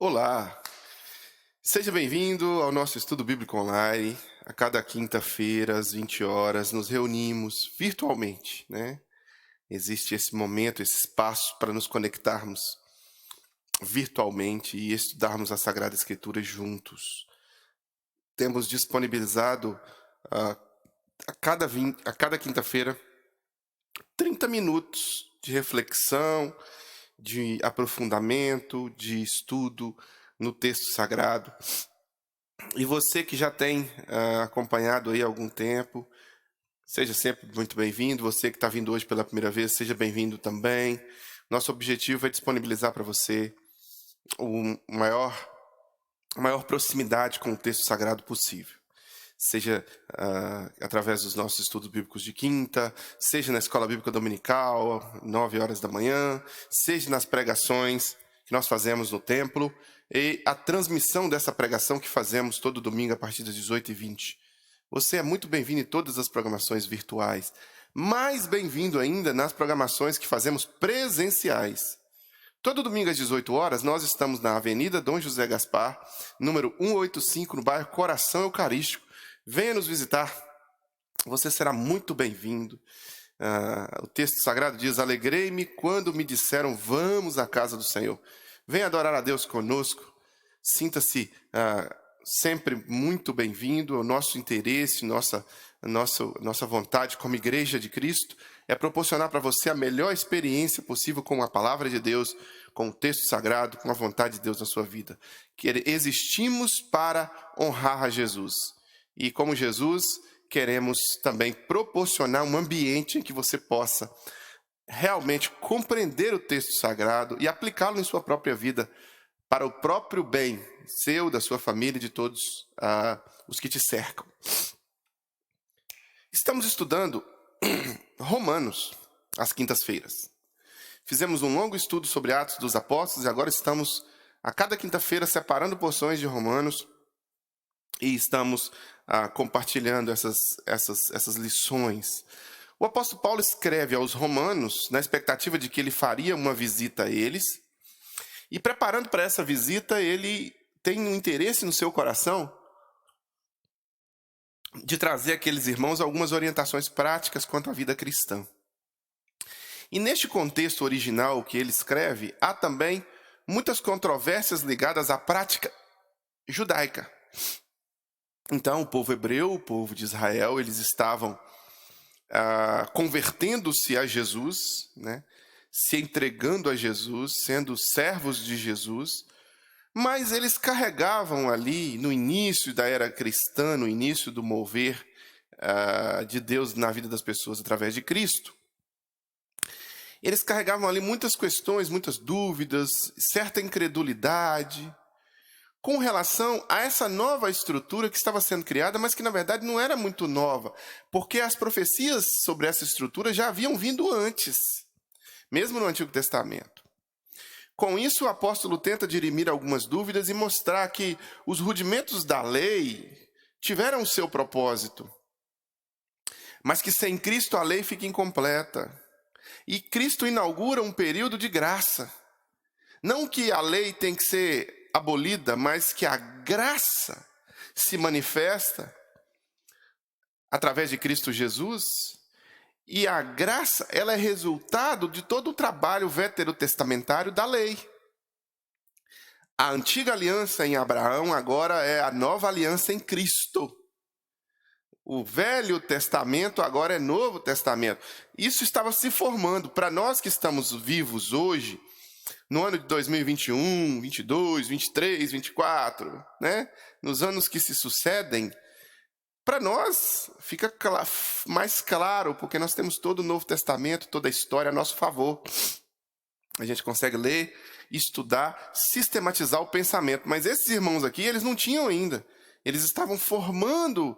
Olá, seja bem-vindo ao nosso estudo bíblico online. A cada quinta-feira, às 20 horas, nos reunimos virtualmente, né? Existe esse momento, esse espaço para nos conectarmos virtualmente e estudarmos a Sagrada Escritura juntos. Temos disponibilizado ah, a cada quinta-feira 30 minutos de reflexão, de aprofundamento, de estudo no texto sagrado. E você que já tem acompanhado aí há algum tempo, seja sempre muito bem-vindo. Você que está vindo hoje pela primeira vez, seja bem-vindo também. Nosso objetivo é disponibilizar para você a maior proximidade com o texto sagrado possível. Seja através dos nossos estudos bíblicos de quinta, seja na escola bíblica dominical, 9 horas da manhã, seja nas pregações que nós fazemos no templo e a transmissão dessa pregação que fazemos todo domingo a partir das 18h20. Você é muito bem-vindo em todas as programações virtuais, mais bem-vindo ainda nas programações que fazemos presenciais. Todo domingo às 18 horas, nós estamos na Avenida Dom José Gaspar, número 185, no bairro Coração Eucarístico. Venha nos visitar, você será muito bem-vindo. O texto sagrado diz: alegrei-me quando me disseram, vamos à casa do Senhor. Venha adorar a Deus conosco, sinta-se sempre muito bem-vindo. O nosso interesse, nossa vontade como Igreja de Cristo é proporcionar para você a melhor experiência possível com a Palavra de Deus, com o texto sagrado, com a vontade de Deus na sua vida. Que existimos para honrar a Jesus. E como Jesus, queremos também proporcionar um ambiente em que você possa realmente compreender o texto sagrado e aplicá-lo em sua própria vida para o próprio bem seu, da sua família e de todos os que te cercam. Estamos estudando Romanos às quintas-feiras. Fizemos um longo estudo sobre Atos dos Apóstolos e agora estamos a cada quinta-feira separando porções de Romanos e estamos compartilhando essas lições. O apóstolo Paulo escreve aos romanos na expectativa de que ele faria uma visita a eles. E preparando para essa visita, ele tem um interesse no seu coração de trazer àqueles irmãos algumas orientações práticas quanto à vida cristã. E neste contexto original que ele escreve, há também muitas controvérsias ligadas à prática judaica. Então, o povo hebreu, o povo de Israel, eles estavam convertendo-se a Jesus, né? Se entregando a Jesus, sendo servos de Jesus, mas eles carregavam ali, no início da era cristã, no início do mover de Deus na vida das pessoas através de Cristo, eles carregavam ali muitas questões, muitas dúvidas, certa incredulidade, com relação a essa nova estrutura que estava sendo criada, mas que na verdade não era muito nova, porque as profecias sobre essa estrutura já haviam vindo antes, mesmo no Antigo Testamento. Com isso, o apóstolo tenta dirimir algumas dúvidas e mostrar que os rudimentos da lei tiveram o seu propósito, mas que sem Cristo a lei fica incompleta. E Cristo inaugura um período de graça. Não que a lei tem que ser abolida, mas que a graça se manifesta através de Cristo Jesus, e a graça, ela é resultado de todo o trabalho veterotestamentário da lei. A antiga aliança em Abraão agora é a nova aliança em Cristo. O Velho Testamento agora é Novo Testamento. Isso estava se formando. Para nós que estamos vivos hoje, no ano de 2021, 22, 23, 24, né? Nos anos que se sucedem, para nós fica mais claro, porque nós temos todo o Novo Testamento, toda a história a nosso favor. A gente consegue ler, estudar, sistematizar o pensamento. Mas esses irmãos aqui, eles não tinham ainda. Eles estavam formando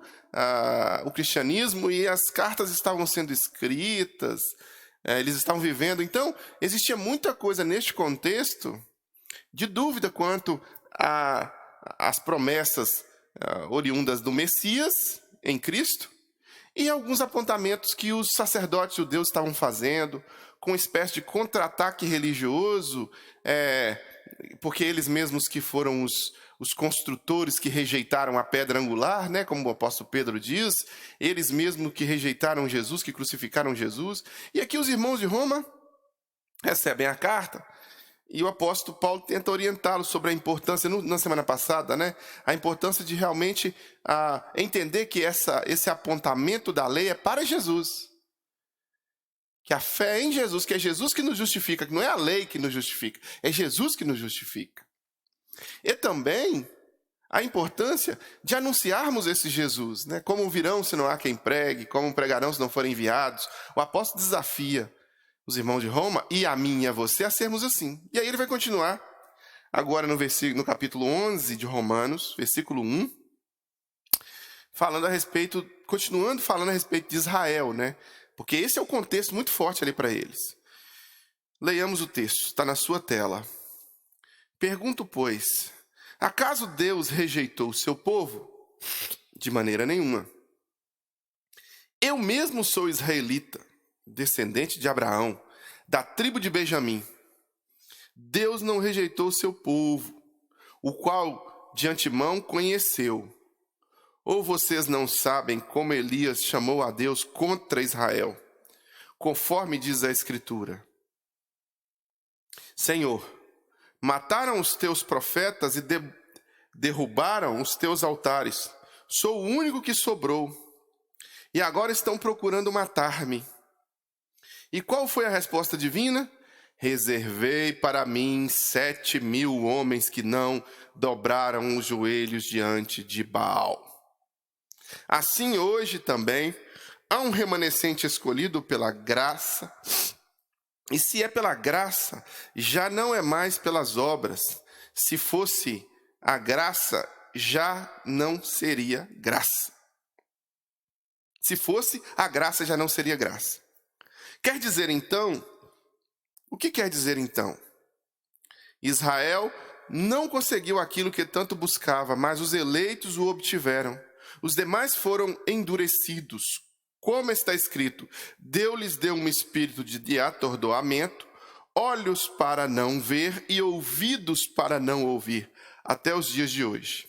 o cristianismo e as cartas estavam sendo escritas, eles estavam vivendo. Então, existia muita coisa neste contexto de dúvida quanto às promessas oriundas do Messias em Cristo e alguns apontamentos que os sacerdotes judeus estavam fazendo com uma espécie de contra-ataque religioso porque eles mesmos que foram os construtores que rejeitaram a pedra angular, né, como o apóstolo Pedro diz, eles mesmos que rejeitaram Jesus, que crucificaram Jesus. E aqui os irmãos de Roma recebem a carta, e o apóstolo Paulo tenta orientá-los sobre a importância, na semana passada, né, a importância de realmente entender que esse apontamento da lei é para Jesus. Que a fé é em Jesus, que é Jesus que nos justifica, que não é a lei que nos justifica, é Jesus que nos justifica. E também a importância de anunciarmos esse Jesus, né? Como virão se não há quem pregue, como pregarão se não forem enviados. O apóstolo desafia os irmãos de Roma e a mim e a você a sermos assim. E aí ele vai continuar agora no capítulo 11 de Romanos, versículo 1, continuando falando a respeito de Israel, né? Porque esse é o contexto muito forte ali para eles. Leiamos o texto, está na sua tela. Pergunto, pois, acaso Deus rejeitou o seu povo? De maneira nenhuma. Eu mesmo sou israelita, descendente de Abraão, da tribo de Benjamim. Deus não rejeitou o seu povo, o qual de antemão conheceu. Ou vocês não sabem como Elias chamou a Deus contra Israel, conforme diz a Escritura? Senhor, mataram os teus profetas e derrubaram os teus altares. Sou o único que sobrou. E agora estão procurando matar-me. E qual foi a resposta divina? Reservei para mim 7.000 homens que não dobraram os joelhos diante de Baal. Assim hoje também há um remanescente escolhido pela graça. E se é pela graça, já não é mais pelas obras. Se fosse a graça, já não seria graça. Se fosse, a graça já não seria graça. Quer dizer então, o que quer dizer então? Israel não conseguiu aquilo que tanto buscava, mas os eleitos o obtiveram. Os demais foram endurecidos. Como está escrito, Deus lhes deu um espírito de atordoamento, olhos para não ver e ouvidos para não ouvir, até os dias de hoje.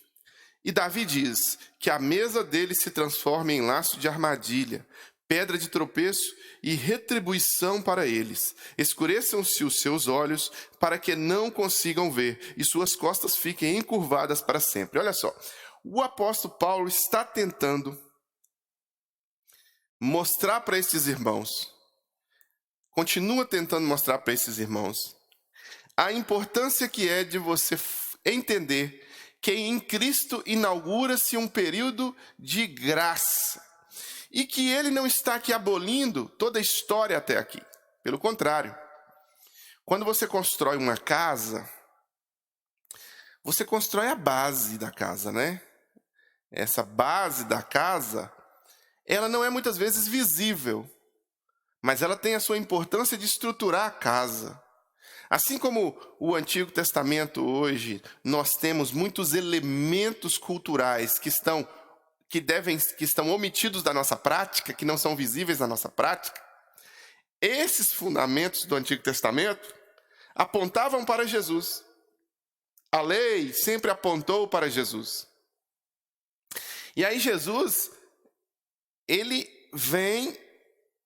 E Davi diz que a mesa deles se transforma em laço de armadilha, pedra de tropeço e retribuição para eles. Escureçam-se os seus olhos para que não consigam ver, e suas costas fiquem encurvadas para sempre. Olha só, o apóstolo Paulo está tentando mostrar para esses irmãos, continua tentando mostrar para esses irmãos, a importância que é de você entender que em Cristo inaugura-se um período de graça. E que ele não está aqui abolindo toda a história até aqui. Pelo contrário. Quando você constrói uma casa, você constrói a base da casa, né? Essa base da casa, ela não é muitas vezes visível, mas ela tem a sua importância de estruturar a casa. Assim como o Antigo Testamento hoje, nós temos muitos elementos culturais que estão omitidos da nossa prática, que não são visíveis na nossa prática. Esses fundamentos do Antigo Testamento apontavam para Jesus. A lei sempre apontou para Jesus. E aí Jesus, ele vem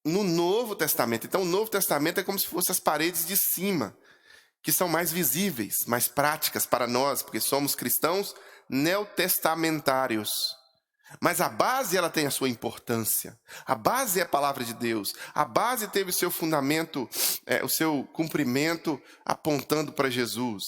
no Novo Testamento. Então o Novo Testamento é como se fossem as paredes de cima, que são mais visíveis, mais práticas para nós, porque somos cristãos neotestamentários. Mas a base, ela tem a sua importância. A base é a palavra de Deus. A base teve o seu fundamento, o seu cumprimento apontando para Jesus.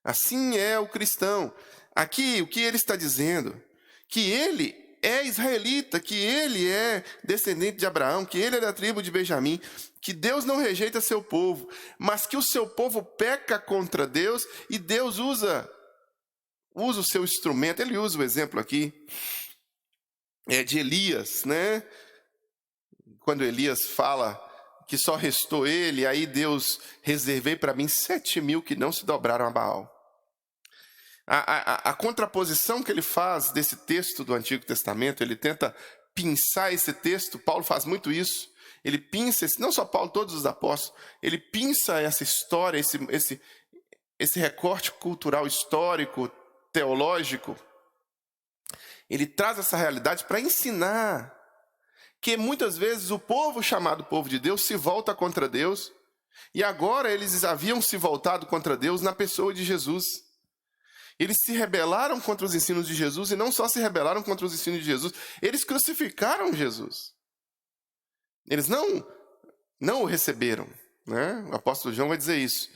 Assim é o cristão. Aqui, o que ele está dizendo? Que ele é israelita, que ele é descendente de Abraão, que ele é da tribo de Benjamim, que Deus não rejeita seu povo, mas que o seu povo peca contra Deus e Deus usa o seu instrumento. Ele usa o exemplo aqui de Elias, né? Quando Elias fala que só restou ele, aí Deus reservei para mim 7.000 que não se dobraram a Baal. A contraposição que ele faz desse texto do Antigo Testamento, ele tenta pinçar esse texto. Paulo faz muito isso. Ele pinça, não só Paulo, todos os apóstolos, ele pinça essa história, esse recorte cultural, histórico, teológico, ele traz essa realidade para ensinar que muitas vezes o povo chamado povo de Deus se volta contra Deus, e agora eles haviam se voltado contra Deus na pessoa de Jesus. Eles se rebelaram contra os ensinos de Jesus, e não só se rebelaram contra os ensinos de Jesus, eles crucificaram Jesus. Eles não o receberam, né? O apóstolo João vai dizer isso.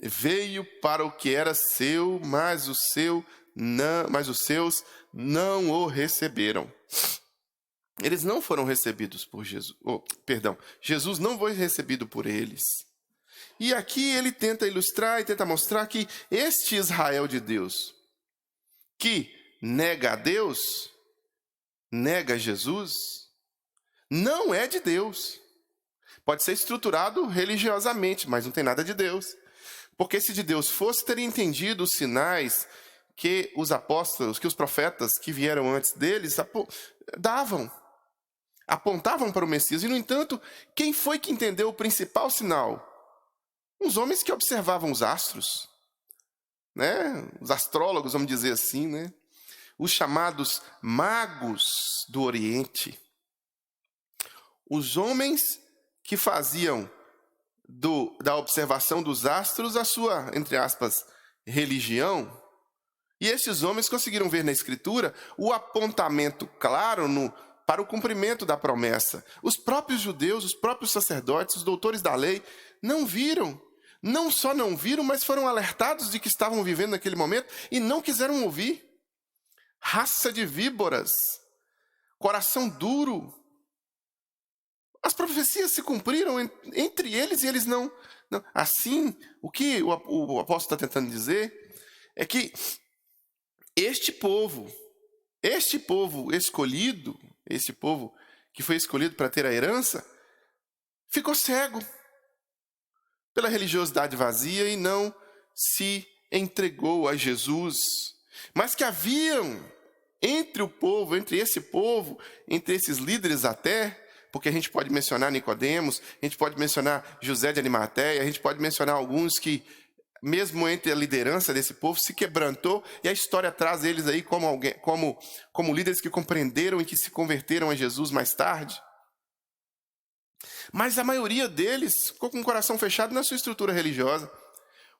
Veio para o que era seu, mas os seus não o receberam. Eles não foram recebidos por Jesus. Jesus não foi recebido por eles. E aqui ele tenta ilustrar e tenta mostrar que este Israel de Deus, que nega a Deus, nega Jesus, não é de Deus. Pode ser estruturado religiosamente, mas não tem nada de Deus. Porque se de Deus fosse, teria entendido os sinais que os apóstolos, que os profetas que vieram antes deles davam. Apontavam para o Messias. E, no entanto, quem foi que entendeu o principal sinal? Os homens que observavam os astros, né? Os astrólogos, vamos dizer assim, né? Os chamados magos do Oriente. Os homens que faziam da observação dos astros a sua, entre aspas, religião. E esses homens conseguiram ver na Escritura o apontamento claro para o cumprimento da promessa. Os próprios judeus, os próprios sacerdotes, os doutores da lei, não viram. Não só não viram, mas foram alertados de que estavam vivendo naquele momento e não quiseram ouvir. Raça de víboras, coração duro. As profecias se cumpriram entre eles e eles não. Assim, o que o apóstolo está tentando dizer é que este povo escolhido, este povo que foi escolhido para ter a herança, ficou cego pela religiosidade vazia e não se entregou a Jesus. Mas que haviam entre o povo, entre esses líderes até, porque a gente pode mencionar Nicodemos, a gente pode mencionar José de Arimateia, a gente pode mencionar alguns que, mesmo entre a liderança desse povo, se quebrantou, e a história traz eles aí como líderes que compreenderam e que se converteram a Jesus mais tarde. Mas a maioria deles ficou com o coração fechado na sua estrutura religiosa.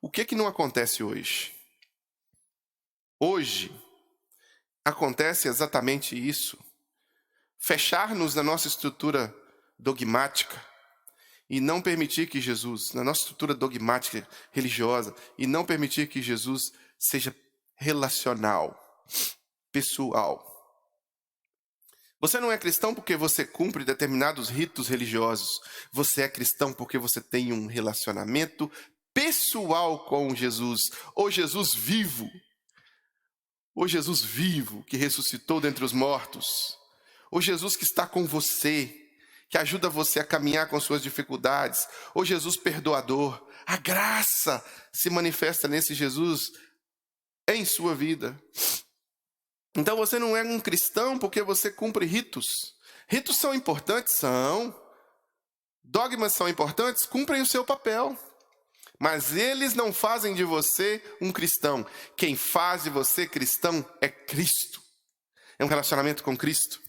O que não acontece hoje? Hoje acontece exatamente isso. Fechar-nos na nossa estrutura dogmática e não permitir que Jesus, na nossa estrutura dogmática religiosa, e não permitir que Jesus seja relacional, pessoal. Você não é cristão porque você cumpre determinados ritos religiosos. Você é cristão porque você tem um relacionamento pessoal com Jesus. O Jesus vivo que ressuscitou dentre os mortos. O Jesus que está com você, que ajuda você a caminhar com suas dificuldades. O Jesus perdoador. A graça se manifesta nesse Jesus em sua vida. Então você não é um cristão porque você cumpre ritos. Ritos são importantes? São. Dogmas são importantes? Cumprem o seu papel. Mas eles não fazem de você um cristão. Quem faz de você cristão é Cristo. É um relacionamento com Cristo.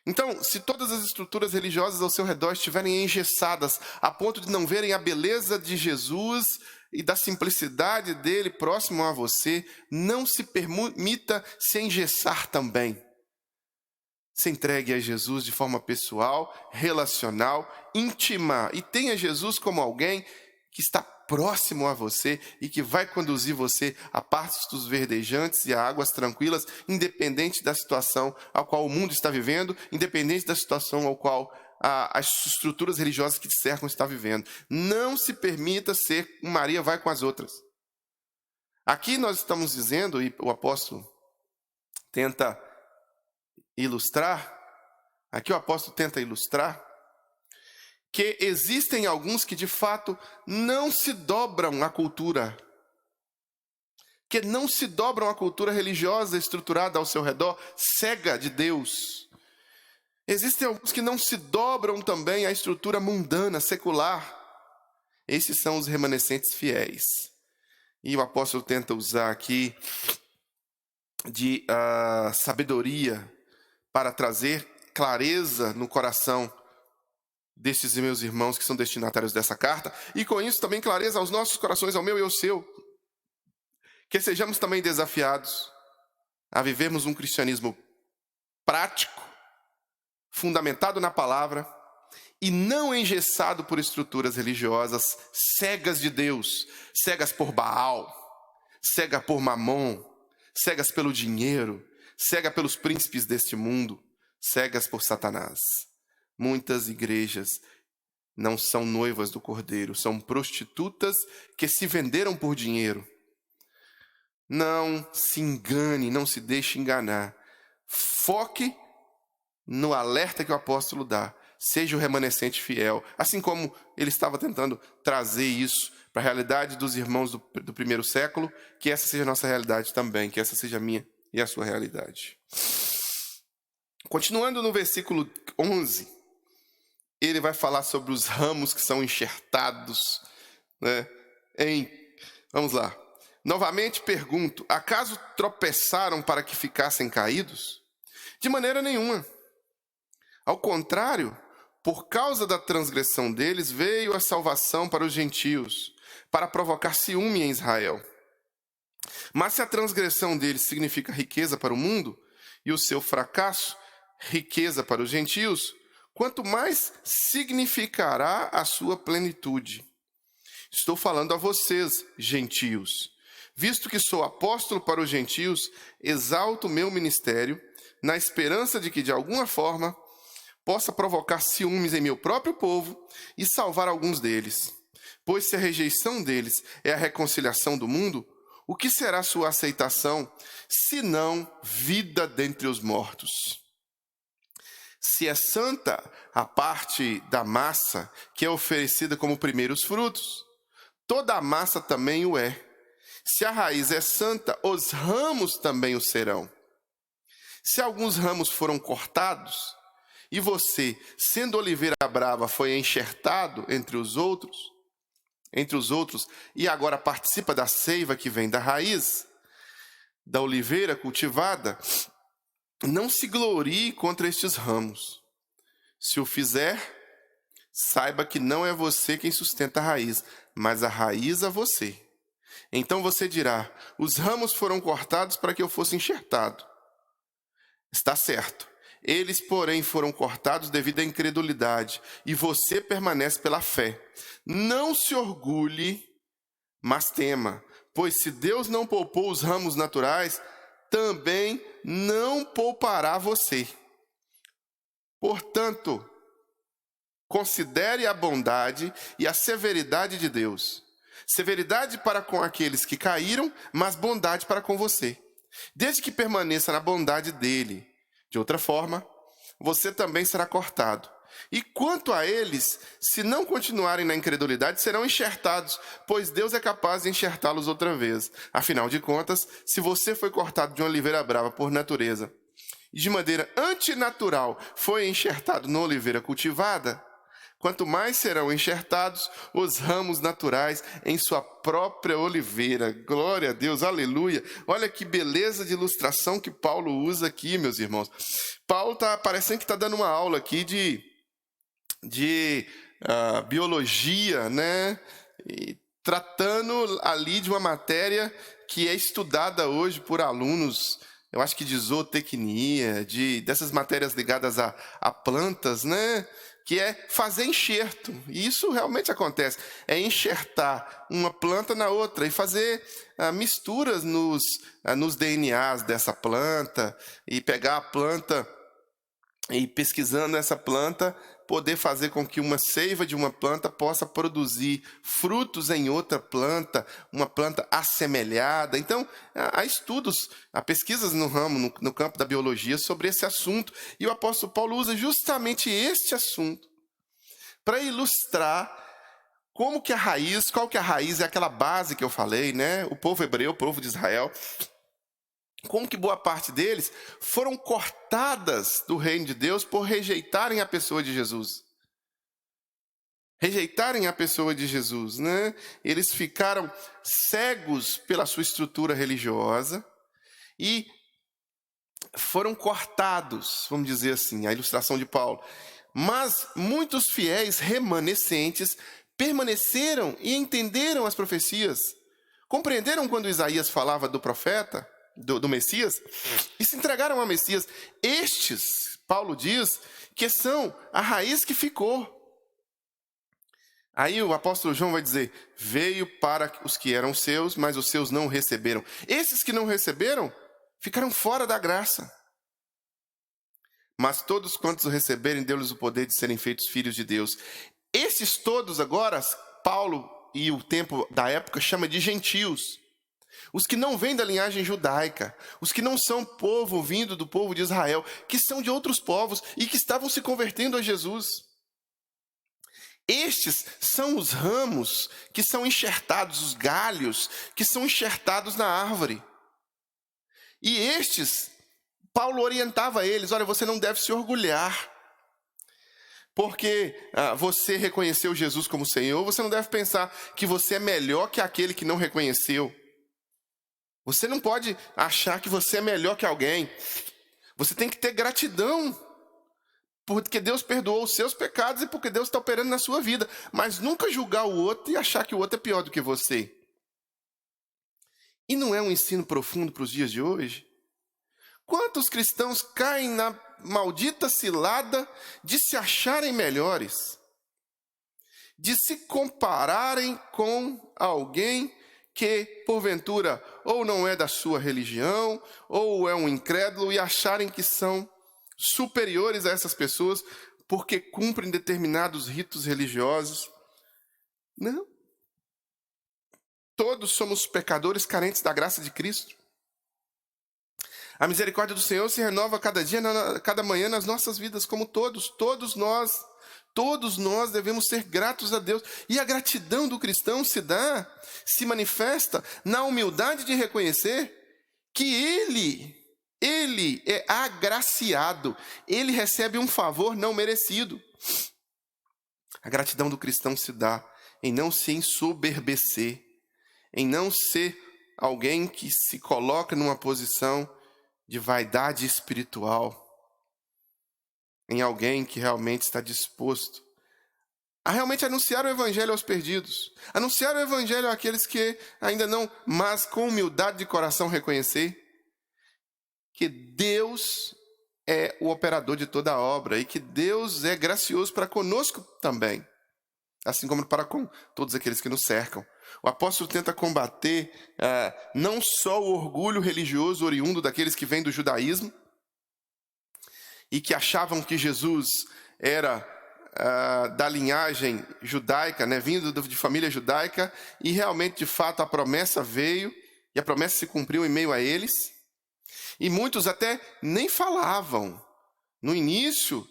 Então, se todas as estruturas religiosas ao seu redor estiverem engessadas a ponto de não verem a beleza de Jesus e da simplicidade dele próximo a você, não se permita se engessar também. Se entregue a Jesus de forma pessoal, relacional, íntima, e tenha Jesus como alguém que está próximo a você e que vai conduzir você a pastos verdejantes e a águas tranquilas, independente da situação a qual o mundo está vivendo, independente da situação ao qual as estruturas religiosas que te cercam estão vivendo. Não se permita ser Maria vai com as outras. Aqui nós estamos dizendo, e o apóstolo tenta ilustrar, que existem alguns que de fato não se dobram à cultura, que não se dobram à cultura religiosa estruturada ao seu redor, cega de Deus. Existem alguns que não se dobram também à estrutura mundana, secular. Esses são os remanescentes fiéis, e o apóstolo tenta usar aqui de sabedoria para trazer clareza no coração destes meus irmãos que são destinatários dessa carta, e com isso também clareza aos nossos corações, ao meu e ao seu, que sejamos também desafiados a vivermos um cristianismo prático, fundamentado na palavra e não engessado por estruturas religiosas cegas de Deus, cegas por Baal, cegas por Mamon, cegas pelo dinheiro, cegas pelos príncipes deste mundo, cegas por Satanás. Muitas igrejas não são noivas do Cordeiro, são prostitutas que se venderam por dinheiro. Não se engane, não se deixe enganar. Foque no alerta que o apóstolo dá. Seja o remanescente fiel. Assim como ele estava tentando trazer isso para a realidade dos irmãos do primeiro século, que essa seja a nossa realidade também, que essa seja a minha e a sua realidade. Continuando no versículo 11, ele vai falar sobre os ramos que são enxertados, né, vamos lá. Novamente pergunto, acaso tropeçaram para que ficassem caídos? De maneira nenhuma. Ao contrário, por causa da transgressão deles, veio a salvação para os gentios, para provocar ciúme em Israel. Mas se a transgressão deles significa riqueza para o mundo, e o seu fracasso, riqueza para os gentios, quanto mais significará a sua plenitude. Estou falando a vocês, gentios. Visto que sou apóstolo para os gentios, exalto o meu ministério, na esperança de que, de alguma forma, possa provocar ciúmes em meu próprio povo e salvar alguns deles. Pois se a rejeição deles é a reconciliação do mundo, o que será sua aceitação, senão vida dentre os mortos? Se é santa a parte da massa que é oferecida como primeiros frutos, toda a massa também o é. Se a raiz é santa, os ramos também o serão. Se alguns ramos foram cortados, e você, sendo oliveira brava, foi enxertado entre os outros, e agora participa da seiva que vem da raiz, da oliveira cultivada, não se glorie contra estes ramos. Se o fizer, saiba que não é você quem sustenta a raiz, mas a raiz a você. Então você dirá, os ramos foram cortados para que eu fosse enxertado. Está certo. Eles, porém, foram cortados devido à incredulidade, e você permanece pela fé. Não se orgulhe, mas tema, pois se Deus não poupou os ramos naturais, também não poupará você. Portanto, considere a bondade e a severidade de Deus. Severidade para com aqueles que caíram, mas bondade para com você, desde que permaneça na bondade dele. De outra forma, você também será cortado. E quanto a eles, se não continuarem na incredulidade, serão enxertados, pois Deus é capaz de enxertá-los outra vez. Afinal de contas, se você foi cortado de uma oliveira brava por natureza, e de maneira antinatural foi enxertado na oliveira cultivada, quanto mais serão enxertados os ramos naturais em sua própria oliveira. Glória a Deus, aleluia. Olha que beleza de ilustração que Paulo usa aqui, meus irmãos. Paulo parecendo que está dando uma aula aqui de biologia, né? E tratando ali de uma matéria que é estudada hoje por alunos, eu acho que de zootecnia, dessas matérias ligadas a plantas, né? Que é fazer enxerto. E isso realmente acontece. É enxertar uma planta na outra e fazer misturas nos DNAs dessa planta e pegar a planta e, pesquisando essa planta, poder fazer com que uma seiva de uma planta possa produzir frutos em outra planta, uma planta assemelhada. Então, há estudos, há pesquisas no ramo, no campo da biologia sobre esse assunto. E o apóstolo Paulo usa justamente este assunto para ilustrar como que a raiz, qual que é a raiz, é aquela base que eu falei, né? O povo hebreu, o povo de Israel, como que boa parte deles foram cortadas do reino de Deus por rejeitarem a pessoa de Jesus. rejeitarem a pessoa de Jesus, né? Eles ficaram cegos pela sua estrutura religiosa e foram cortados, vamos dizer assim, a ilustração de Paulo. Mas muitos fiéis remanescentes permaneceram e entenderam as profecias. Compreenderam quando Isaías falava do profeta, do Messias, e se entregaram ao Messias. Estes, Paulo diz, que são a raiz que ficou. Aí o apóstolo João vai dizer, veio para os que eram seus, mas os seus não receberam. Esses que não receberam, ficaram fora da graça. Mas todos quantos o receberem, deu-lhes o poder de serem feitos filhos de Deus. Esses todos agora, Paulo e o tempo da época chama de gentios. Os que não vêm da linhagem judaica, os que não são povo vindo do povo de Israel, que são de outros povos e que estavam se convertendo a Jesus. Estes são os ramos que são enxertados, os galhos que são enxertados na árvore. E estes, Paulo orientava eles, olha, você não deve se orgulhar, porque você reconheceu Jesus como Senhor, você não deve pensar que você é melhor que aquele que não reconheceu. Você não pode achar que você é melhor que alguém. Você tem que ter gratidão, porque Deus perdoou os seus pecados e porque Deus está operando na sua vida. Mas nunca julgar o outro e achar que o outro é pior do que você. E não é um ensino profundo para os dias de hoje? Quantos cristãos caem na maldita cilada de se acharem melhores? De se compararem com alguém que, porventura, ou não é da sua religião, ou é um incrédulo, e acharem que são superiores a essas pessoas porque cumprem determinados ritos religiosos. Não. Todos somos pecadores carentes da graça de Cristo. A misericórdia do Senhor se renova cada dia, cada manhã nas nossas vidas, como todos nós devemos ser gratos a Deus. E a gratidão do cristão se manifesta na humildade de reconhecer que ele é agraciado, ele recebe um favor não merecido. A gratidão do cristão se dá em não se ensoberbecer, em não ser alguém que se coloca numa posição de vaidade espiritual, em alguém que realmente está disposto a realmente anunciar o evangelho aos perdidos, anunciar o evangelho àqueles que ainda não, mas com humildade de coração reconhecer que Deus é o operador de toda a obra e que Deus é gracioso para conosco também, assim como para com todos aqueles que nos cercam. O apóstolo tenta combater não só o orgulho religioso oriundo daqueles que vêm do judaísmo e que achavam que Jesus era da linhagem judaica, né, vindo de família judaica, e realmente, de fato, a promessa veio e a promessa se cumpriu em meio a eles. E muitos até nem falavam. No início,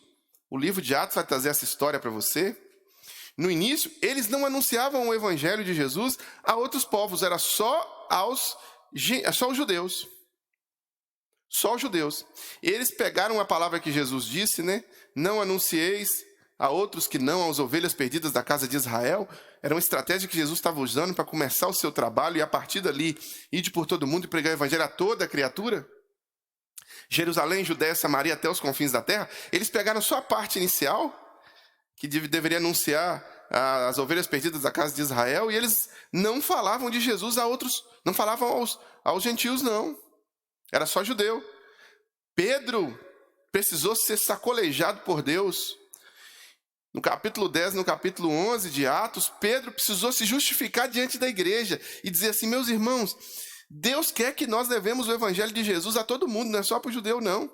o livro de Atos vai trazer essa história para você. No início, eles não anunciavam o evangelho de Jesus a outros povos, era só os judeus. Só os judeus. Eles pegaram a palavra que Jesus disse, né? Não anuncieis a outros que não às ovelhas perdidas da casa de Israel. Era uma estratégia que Jesus estava usando para começar o seu trabalho e a partir dali ir por todo mundo e pregar o evangelho a toda a criatura. Jerusalém, Judéia, Samaria, até os confins da terra. Eles pegaram só a parte inicial, que deveria anunciar as ovelhas perdidas da casa de Israel, e eles não falavam de Jesus a outros, não falavam aos gentios, não. Era só judeu. Pedro precisou ser sacolejado por Deus. No capítulo 10, no capítulo 11 de Atos, Pedro precisou se justificar diante da igreja e dizer assim, meus irmãos, Deus quer que nós levemos o evangelho de Jesus a todo mundo, não é só para o judeu, não.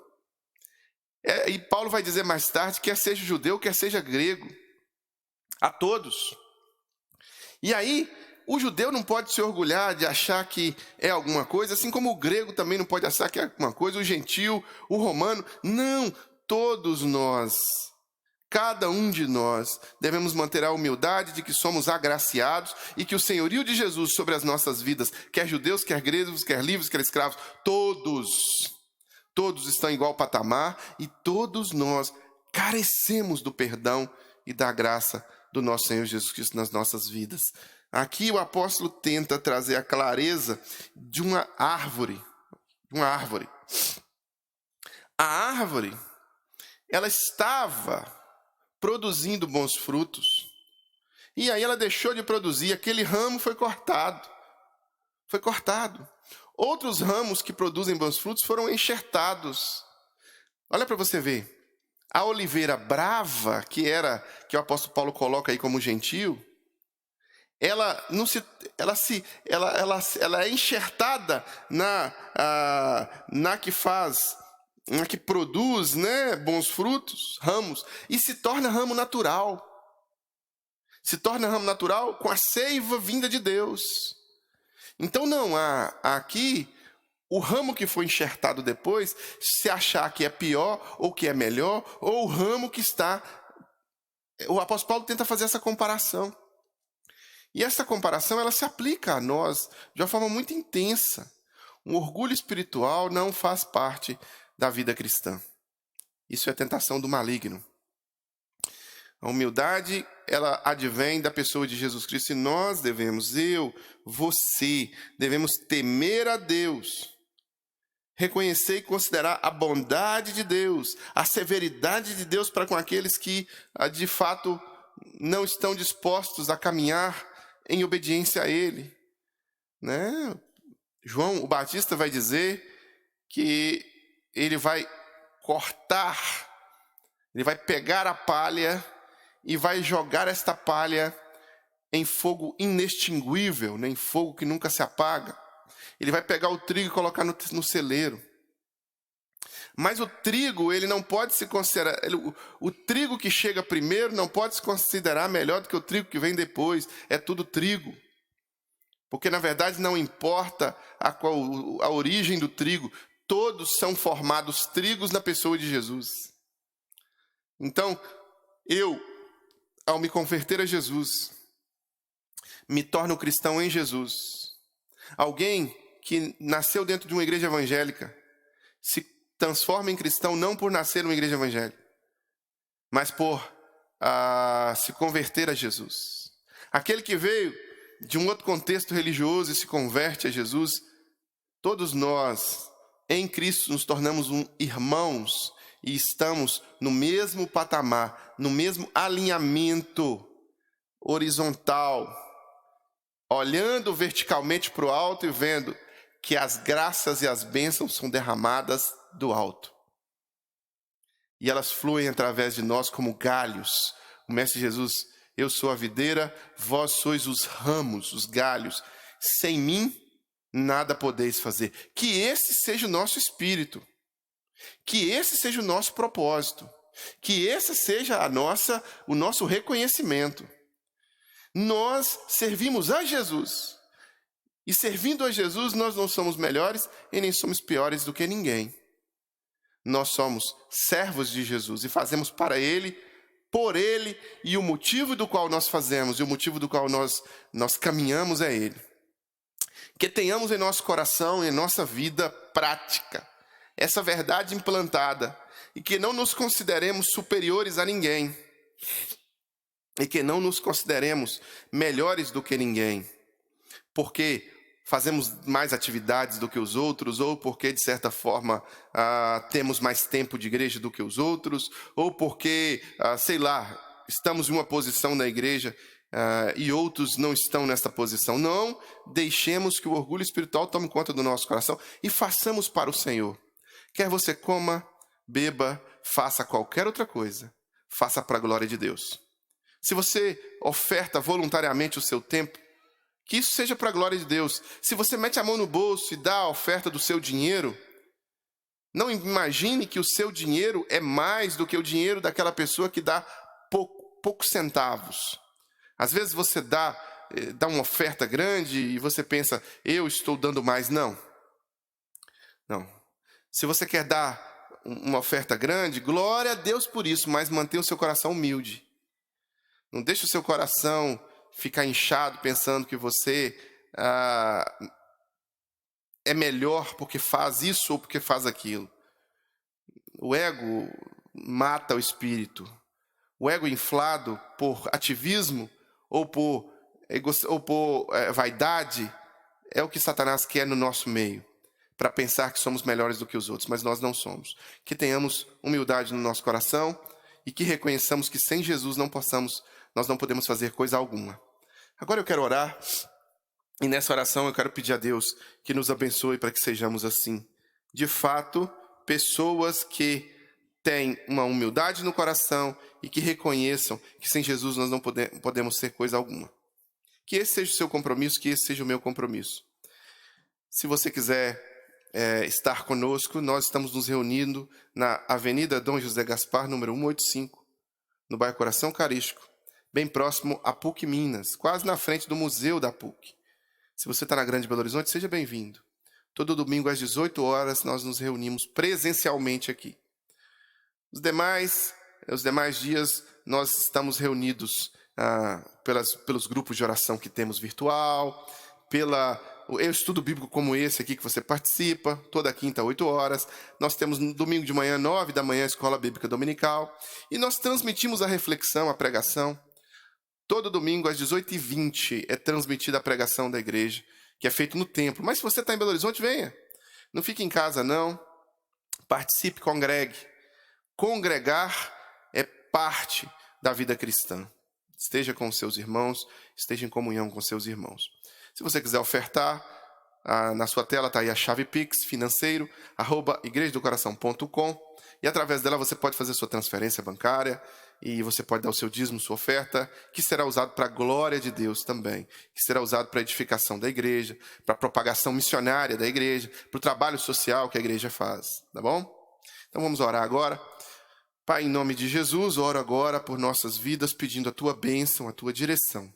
E Paulo vai dizer mais tarde, quer seja judeu, quer seja grego, a todos. E aí, o judeu não pode se orgulhar de achar que é alguma coisa, assim como o grego também não pode achar que é alguma coisa, o gentil, o romano. Não, todos nós, cada um de nós, devemos manter a humildade de que somos agraciados e que o senhorio de Jesus sobre as nossas vidas, quer judeus, quer gregos, quer livres, quer escravos, todos estão em igual patamar e todos nós carecemos do perdão e da graça do nosso Senhor Jesus Cristo nas nossas vidas. Aqui o apóstolo tenta trazer a clareza de uma árvore. A árvore, ela estava produzindo bons frutos, e aí ela deixou de produzir, aquele ramo foi cortado. Outros ramos que produzem bons frutos foram enxertados. Olha para você ver. A oliveira brava, que o apóstolo Paulo coloca aí como gentil, ela é enxertada na que produz, né, bons frutos, ramos, e se torna ramo natural. Se torna ramo natural com a seiva vinda de Deus. Então não há aqui o ramo que foi enxertado depois, se achar que é pior ou que é melhor, ou o ramo que está... O apóstolo Paulo tenta fazer essa comparação. E essa comparação, ela se aplica a nós de uma forma muito intensa. Um orgulho espiritual não faz parte da vida cristã. Isso é tentação do maligno. A humildade, ela advém da pessoa de Jesus Cristo, e nós devemos, você, devemos temer a Deus, reconhecer e considerar a bondade de Deus, a severidade de Deus para com aqueles que, de fato, não estão dispostos a caminhar em obediência a Ele. Né? João, o Batista, vai dizer que ele vai cortar, ele vai pegar a palha e vai jogar esta palha em fogo inextinguível, né? Em fogo que nunca se apaga. Ele vai pegar o trigo e colocar no celeiro. Mas o trigo, ele não pode se considerar... O trigo que chega primeiro não pode se considerar melhor do que o trigo que vem depois. É tudo trigo. Porque, na verdade, não importa a origem do trigo. Todos são formados trigos na pessoa de Jesus. Então, ao me converter a Jesus, me torno cristão em Jesus. Alguém que nasceu dentro de uma igreja evangélica se transforma em cristão não por nascer numa igreja evangélica, mas por se converter a Jesus. Aquele que veio de um outro contexto religioso e se converte a Jesus, todos nós, em Cristo, nos tornamos irmãos e estamos no mesmo patamar, no mesmo alinhamento horizontal, olhando verticalmente para o alto e vendo que as graças e as bênçãos são derramadas do alto. E elas fluem através de nós como galhos. O Mestre Jesus: eu sou a videira, vós sois os ramos, os galhos. Sem mim, nada podeis fazer. Que esse seja o nosso espírito. Que esse seja o nosso propósito. Que esse seja o nosso reconhecimento. Nós servimos a Jesus. E servindo a Jesus, nós não somos melhores e nem somos piores do que ninguém. Nós somos servos de Jesus e fazemos para Ele, por Ele, e o motivo do qual nós fazemos e o motivo do qual nós caminhamos é Ele. Que tenhamos em nosso coração e em nossa vida prática essa verdade implantada e que não nos consideremos superiores a ninguém e que não nos consideremos melhores do que ninguém, porque fazemos mais atividades do que os outros, ou porque, de certa forma, temos mais tempo de igreja do que os outros, ou porque, estamos em uma posição na igreja e outros não estão nessa posição. Não deixemos que o orgulho espiritual tome conta do nosso coração e façamos para o Senhor. Quer você coma, beba, faça qualquer outra coisa, faça para a glória de Deus. Se você oferta voluntariamente o seu tempo, que isso seja para a glória de Deus. Se você mete a mão no bolso e dá a oferta do seu dinheiro, não imagine que o seu dinheiro é mais do que o dinheiro daquela pessoa que dá poucos centavos. Às vezes você dá uma oferta grande e você pensa: eu estou dando mais. Não. Se você quer dar uma oferta grande, glória a Deus por isso, mas mantenha o seu coração humilde. Não deixe o seu coração ficar inchado pensando que você é melhor porque faz isso ou porque faz aquilo. O ego mata o espírito. o ego inflado por ativismo ou por vaidade, é o que Satanás quer no nosso meio, para pensar que somos melhores do que os outros, mas nós não somos. Que tenhamos humildade no nosso coração e que reconheçamos que sem Jesus nós não podemos fazer coisa alguma. Agora eu quero orar, e nessa oração eu quero pedir a Deus que nos abençoe para que sejamos assim. De fato, pessoas que têm uma humildade no coração e que reconheçam que sem Jesus nós não podemos ser coisa alguma. Que esse seja o seu compromisso, que esse seja o meu compromisso. Se você quiser estar conosco, nós estamos nos reunindo na Avenida Dom José Gaspar, número 185, no bairro Coração Carístico, bem próximo a PUC Minas, quase na frente do Museu da PUC. Se você está na Grande Belo Horizonte, seja bem-vindo. Todo domingo às 18 horas nós nos reunimos presencialmente aqui. Os demais dias nós estamos reunidos pelos grupos de oração que temos virtual, pelo estudo bíblico como esse aqui que você participa, toda quinta, 8 horas. Nós temos no domingo de manhã, 9 da manhã, a Escola Bíblica Dominical. E nós transmitimos a reflexão, a pregação. Todo domingo, às 18h20, é transmitida a pregação da igreja, que é feito no templo. Mas se você está em Belo Horizonte, venha. Não fique em casa, não. Participe, congregue. Congregar é parte da vida cristã. Esteja com os seus irmãos, esteja em comunhão com seus irmãos. Se você quiser ofertar, na sua tela está aí a chave Pix, financeiro@igrejadocoração.com, e através dela você pode fazer sua transferência bancária e você pode dar o seu dízimo, sua oferta, que será usado para a glória de Deus também, que será usado para a edificação da igreja, para a propagação missionária da igreja, para o trabalho social que a igreja faz, tá bom? Então vamos orar agora. Pai, em nome de Jesus, oro agora por nossas vidas, pedindo a Tua bênção, a Tua direção.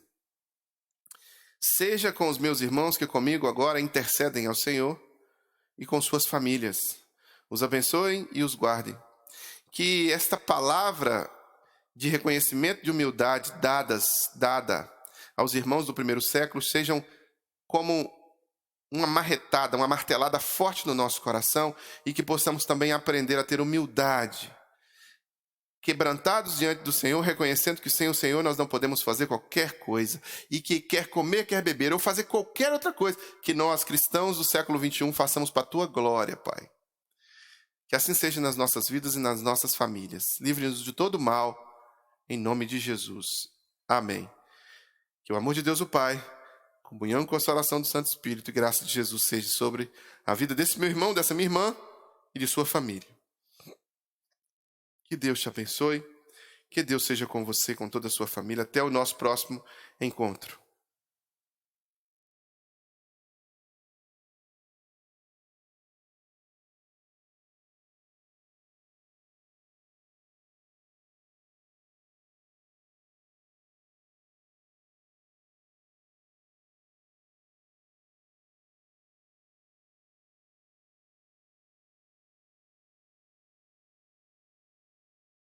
Seja com os meus irmãos que comigo agora intercedem ao Senhor e com suas famílias. Os abençoem e os guardem. Que esta palavra de reconhecimento de humildade dada aos irmãos do primeiro século sejam como uma martelada forte no nosso coração e que possamos também aprender a ter humildade, quebrantados diante do Senhor, reconhecendo que sem o Senhor nós não podemos fazer qualquer coisa, e que quer comer, quer beber, ou fazer qualquer outra coisa, que nós, cristãos do século XXI, façamos para a Tua glória, Pai. Que assim seja nas nossas vidas e nas nossas famílias. Livre-nos de todo mal, em nome de Jesus. Amém. Que o amor de Deus o Pai, comunhão e consolação do Santo Espírito e graça de Jesus seja sobre a vida desse meu irmão, dessa minha irmã e de sua família. Que Deus te abençoe, que Deus seja com você, com toda a sua família. Até o nosso próximo encontro.